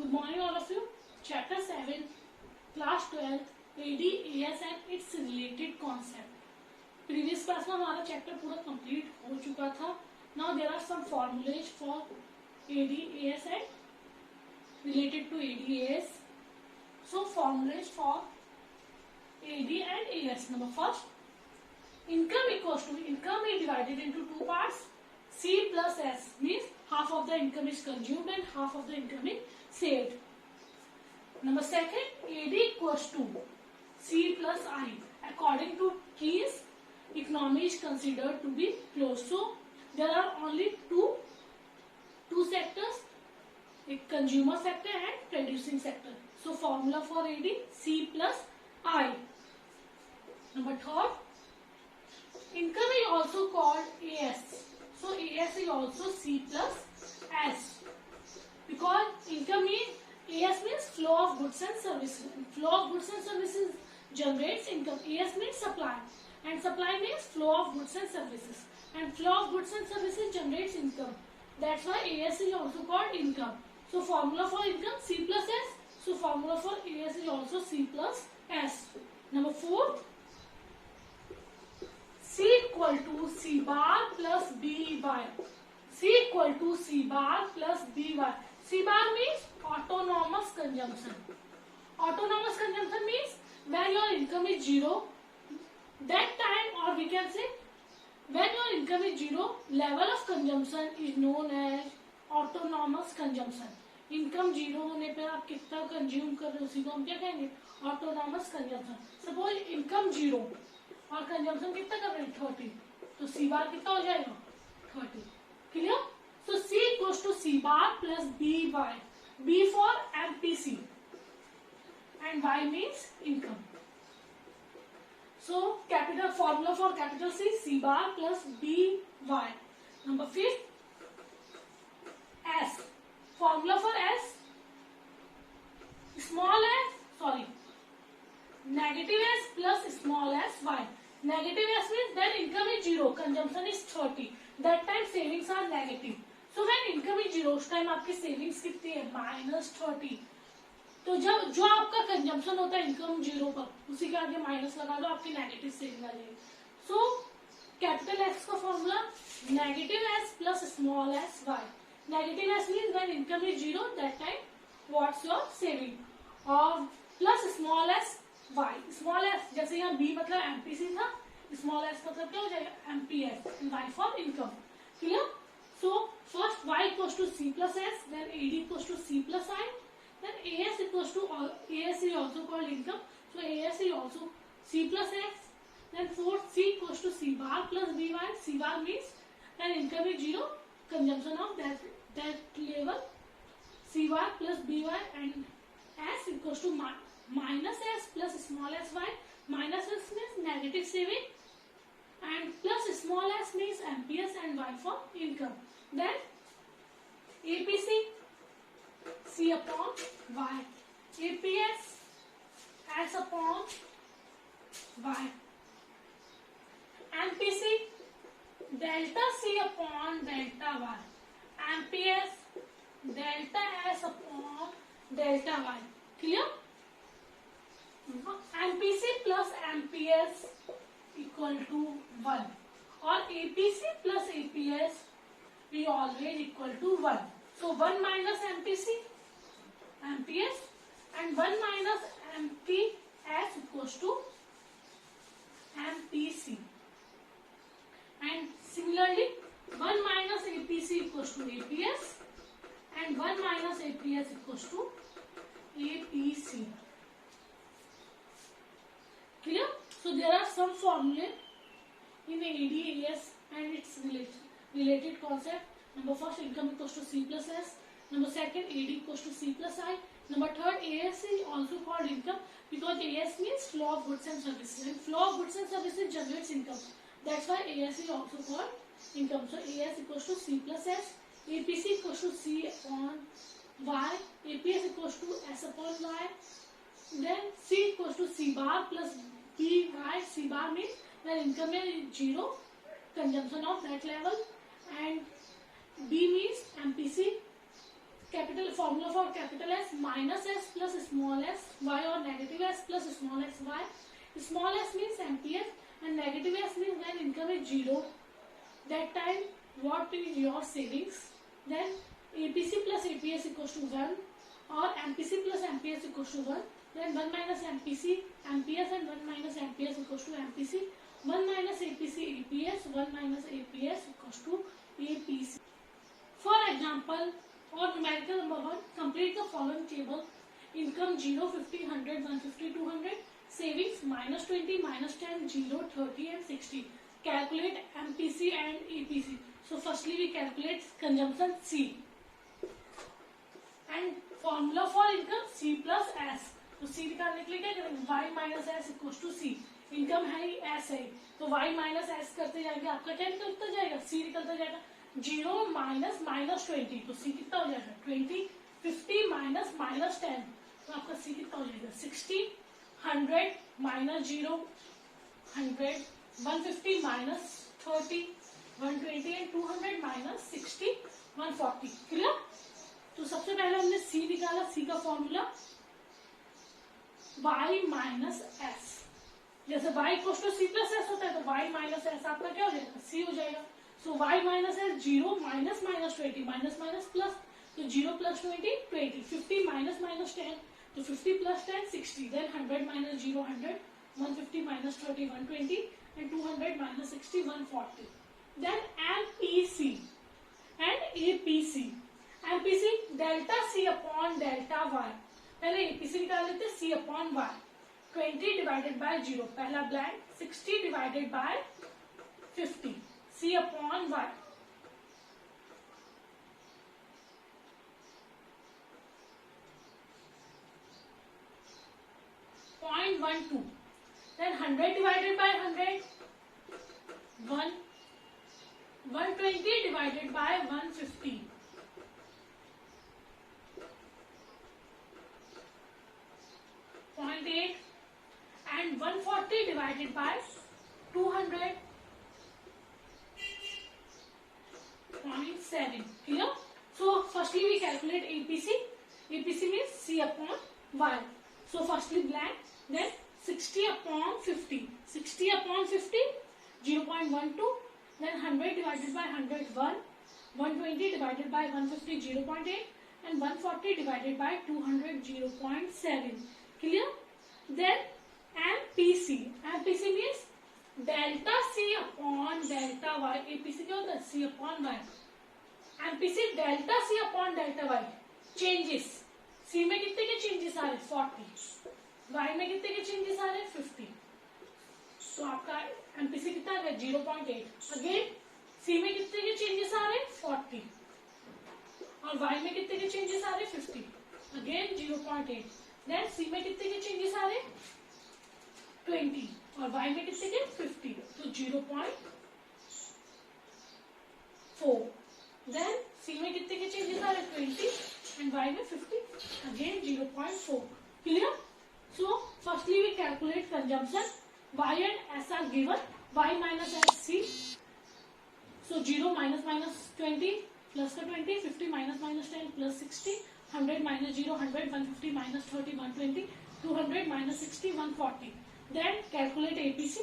Good morning all of you. Chapter 7, Class 12, AD, AS and its related concept. Previous class में हमारा chapter पूरा complete हो चुका था. Now there are some formulas for AD, AS and related to AD, AS. So formulas for AD and AS. Number first, income equals to income is divided into two parts. C plus S means half of the income is consumed and half of the income is saved. Number second, AD equals to C plus I. According to Keynes, economy is considered to be closed. So there are only two sectors, a consumer sector and producing sector. So formula for AD, C plus I. Number third, income is also called AS. So AS is also C plus S. Because income is AS means flow of goods and services. Flow of goods and services generates income. AS means supply, and supply means flow of goods and services. And flow of goods and services generates income. That's why AS is also called income. So formula for income C plus S. So formula for AS is also C plus S. Number 4. C equal to C bar plus BY. C equal to C bar plus BY. C bar means autonomous consumption. Autonomous consumption means when your income is zero, that time, or we can say when your income is zero, level of consumption is known as autonomous consumption. Income zero होने पे आप कितना consume कर रहे हो उसी को हम क्या कहेंगे, autonomous consumption. Suppose income zero और कंजम्पशन कितना कर रहे हैं 30, तो सी बार कितना हो जाएगा 30. Clear. So C equals to C bar plus BY. B for MPC and Y means income. So capital formula for capital C bar plus BY. Number 5, S. Formula for S, negative S plus small s Y. Negative S means when income is zero, consumption is 30. That time savings are negative. So when income is zero, उस time आपकी savings कितनी है -30. तो जब जो आपका consumption होता है इनकम जीरो पर, उसी के आगे माइनस लगा दो, आपकी नेगेटिव सेविंग आ जाएगी. सो कैपिटल एक्स का formula negative s plus small S y. Negative s means when income is zero, that time what's your saving, और plus small S y. Small s जैसे यहाँ B मतलब MPC था, small S मतलब क्या हो जाएगा MPS, and Y for income. Clear. So first y equals to C plus S, then AD equals to C plus I, then AS equals to AS is also called income. So AS is also C plus S. Then fourth, C equals to C bar plus BY. C bar means when income is zero, consumption of that level. C bar plus BY, and S equals to minus S plus small s y. Minus S means negative saving, and plus small s means MPS and Y for income. Then APC C upon Y, APS S upon Y, MPC delta C upon delta Y, MPS delta S upon delta Y. Clear? MPC plus MPS equal to 1, or APC plus APS is always equal to 1. So 1 minus MPC, MPS, and 1 minus MPS equals to MPC. And similarly, 1 minus APC equals to APS, and 1 minus APS equals to APC. Clear? So there are some formulae in AD, AS and its related concept. Number first, income equals to C plus S. Number second, AD equals to C plus I. Number third, AS is also called income because AS means flow of goods and services, and flow of goods and services generates income. That's why AS is also called income. So AS equals to C plus S, APC equals to C upon Y, APS equals to S upon Y. Then C equals to C bar plus BY. C bar means when income is zero, consumption of that level, and B means MPC capital formula for capital S, minus S plus small s y, or negative S plus small x y. Small s means ampere and negative s means when income is 0. That time what is your savings? Then APC plus APS equals to 1, or MPC plus MPS equals to 1. Then 1 minus MPC MPS and 1 minus MPS equals to MPC. 1 minus APC APS, 1 minus APS equals to APC. For example, or numerical number 1, complete the following table. Income 0, 50, 100, 150, 200. Savings minus 20, minus 10, 0, 30 and 60. Calculate MPC and APC. So firstly we calculate consumption C. And formula for income C plus S. तो C निकालने के लिए क्या करेंगे? Y minus S equal to C. Income है ही S है, तो Y माइनस S करते जाएंगे, आपका क्या निकलता जाएगा? C निकलता जाएगा. 0 माइनस माइनस 20, तो C कितना हो जाएगा? 20. 50 माइनस माइनस 10, तो आपका C कितना हो जाएगा? 60. 100 minus 0, 100. 150 minus 30, 120 and 200 minus 60, 140. Clear? तो सबसे पहले हमने C निकाला. C का फॉर्मूला y माइनस एस. जैसे y equal to C plus S होता है, तो y माइनस एस आपका क्या हो जाएगा? C हो जाएगा. सो y minus S 0 minus minus 20, minus minus plus, तो 0 प्लस 20 20. 50 माइनस माइनस 10, तो 50 plus 10 60. Then 100 minus 0 100, 150 minus 30 120 and 200 minus 60 140. Then MPC and APC. MPC delta C upon delta Y. पहले APC निकाल लेते हैं. C upon Y 20 divided by 0, पहला blank. 60 divided by 50. C upon Y. .12. Then 100 divided by 100, 1. 120 divided by 150. 0.8. And 140 divided by 200. 0.7. Clear? So firstly we calculate APC. APC means C upon Y. So firstly blank. Then 60 upon 50. 60 upon 50, 0.12. Then 100 divided by 100, 1. 120 divided by 150, 0.8. And 140 divided by 200, 0.7. Clear? Then MPC. MPC means delta C upon delta Y. APC क्या होता है? C upon Y. MPC delta C upon delta Y. Changes. C में कितने के changes आ रहे? 40. Y में कितने के चेंजेस आ रहे हैं? 50. तो आपका MPC कितना आ गया? 0.8. अगेन C में कितने के चेंजेस आ रहे हैं? 40. और Y में कितने के चेंजेस आ रहे हैं? 50. अगेन 0.8. देन C में कितने के चेंजेस आ रहे हैं? 20. और Y में कितने के? 50. तो 0.4. देन C में कितने के चेंजेस आ रहे हैं? 20 एंड Y में 50. Again 0.4. Clear? So firstly we calculate consumption. Y and S are given. Y minus S C. So 0 minus minus 20 plus the 20. 50 minus minus 10 plus 60. 100 minus 0 100. 150 minus 30 120. 200 minus 60 140. Then calculate APC.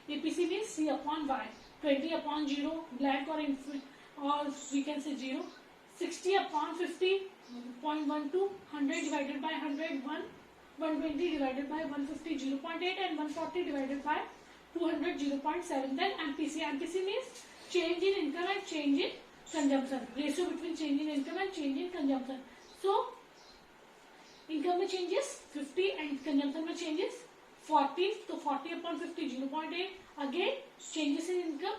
APC means C upon Y. 20 upon 0 blank or we can say 0. 60 upon 50 0.12. 100 divided by 100 1. 120 divided by 150 0.8 and 140 divided by 200 0.7. Then MPC. MPC means change in income and change in consumption. Ratio between change in income and change in consumption. So income में changes 50 and consumption में changes 40. तो 40 upon 50 0.8. Again changes in income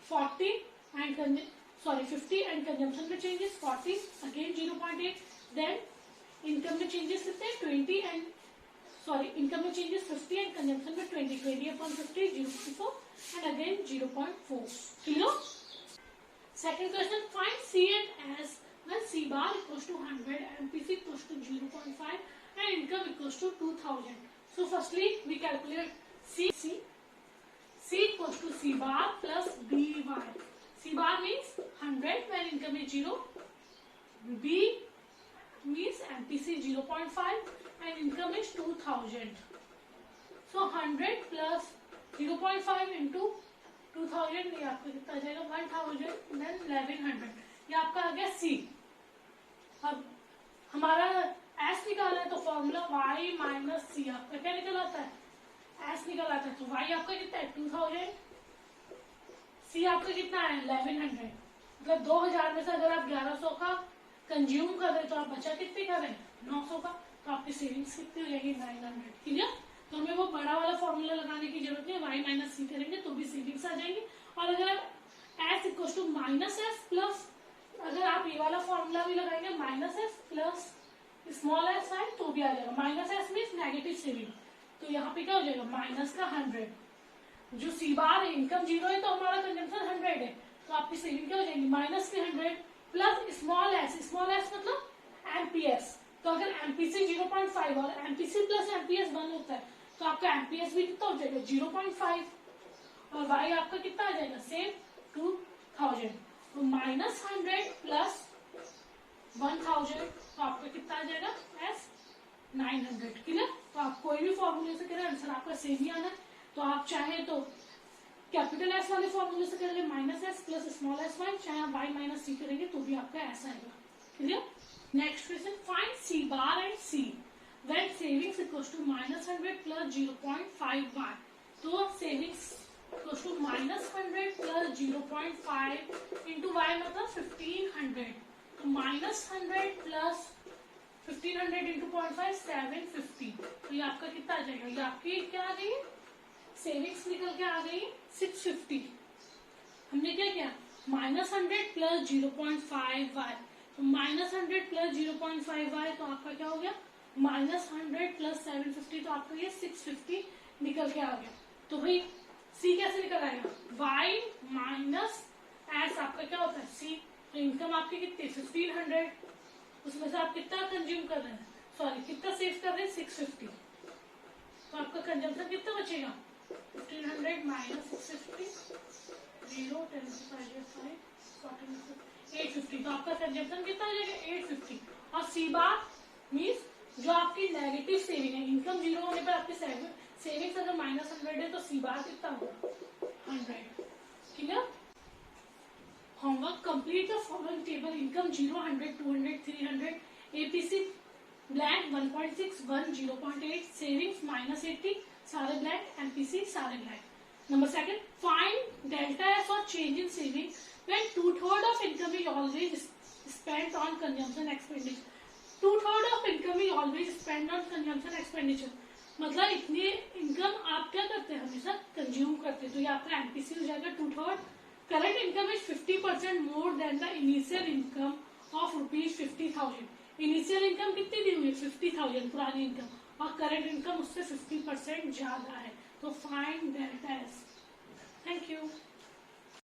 40 and 50 and consumption में changes 40. Again 0.8. Then income में changes कितने हैं? 20 and income में changes 50 and consumption में 20. 20 upon 50 0.4 and again 0.4. Clear? Second question. Find C and S when C bar equals to 100, MPC equals to 0.5 and income equals to 2000. So firstly we calculate C equals to C bar plus BY. C bar means 100 when income is 0. B means MPC 0.5 and income is 2000. So 100 plus 0.5 into 2000 ये आपका कितना आ जाएगा 1000 then 1100 ये आपका आ गया C। अब हमारा S निकाला है तो फॉर्मूला y माइनस C आपका क्या निकल आता है S निकल आता है तो y आपका कितना है 2000 C आपका कितना है 1100 मतलब 2000 में से अगर आप 1100 का कंज्यूम कर रहे तो आप बचा कितने कर रहे हैं 900 का तो आपकी सेविंग्स कितनी हो जाएगी 900। क्लियर? तो हमें वो बड़ा वाला फॉर्मूला लगाने की जरूरत नहीं है y माइनस सी करेंगे तो भी सेविंग्स आ जाएंगी। और अगर आप s equal to minus S plus अगर आप ये वाला फॉर्मूला भी लगाएंगे minus S plus small S Y तो भी आ जाएगा। Minus S means negative saving तो यहाँ पे क्या हो जाएगा माइनस का 100 जो सी बार है इनकम 0 है तो हमारा कंजम्पशन 100 है तो आपकी सेविंग क्या हो जाएगी माइनस के 100 प्लस स्मॉल एस मतलब एमपीएस तो अगर एमपीसी 0.5 और एमपीसी प्लस एमपीएस 1 होता है तो आपका एमपीएस भी कितना हो जाएगा 0.5 और वाई आपका कितना आ जाएगा सेम 2000 तो माइनस 100 प्लस 1000 तो आपका कितना आ जाएगा एस 900। क्लियर? तो आप कोई भी फॉर्मूले से करें आंसर आपका सेम ही आना है। तो आप चाहे तो कैपिटल एस वाले फॉर्मूले से करेंगे minus S plus small S Y चाहे आप वाई माइनस सी करेंगे तो भी आपका ऐसा आएगा। Clear? Next question find c bar and c when savings equals to minus 100 plus 0.5 y तो savings equals to minus 100 plus 0.5 into y मतलब 1500 तो माइनस 100 प्लस 1500 इंटू 0.5 750 तो ये आपका कितना आ जाएगा ये आपकी क्या आ गई सेविंग्स निकल के आ गई 650। हमने क्या किया माइनस 100 प्लस 0.5 वाई तो माइनस 100 प्लस 0.5 वाई तो आपका क्या हो गया माइनस 100 प्लस 750 तो आपका ये 650 निकल के आ गया। तो भाई सी कैसे निकल आएगा वाई माइनस एस आपका क्या होता है सी तो इनकम आपकी कितनी 1500 उसमें से आप कितना कंज्यूम कर रहे हैं सॉरी कितना सेव कर रहे हैं 650 तो आपका कंजम्पशन कितना बचेगा 1500 माइनस 650 0 10 850 तो आपका कंजम्पशन कितना हो जाएगा 850 और सी बार मीन्स जो आपकी नेगेटिव सेविंग है इनकम 0 होने पर आपकी सेविंग्स अगर माइनस 100 है तो सी बार कितना होगा 100। Clear? Homework complete the following table income 0 100 200 300 APC blank 1.6 1 0.8 savings minus 80 सारे ब्लैंक एमपीसी सारे blank. Number second find delta s और change in saving when 2/3 of income is always spent on consumption expenditure 2/3 of income is always spent on consumption expenditure मतलब इतनी income आप क्या करते हैं हमेशा कंज्यूम करते हैं तो ये आपका एमपीसी हो जाएगा 2/3। Current income is 50% more than the initial income of ₹50,000 initial income कितनी दी हुई है 50,000 पुरानी इनकम और करंट इनकम उससे 50% ज्यादा है तो find delta S. Thank you.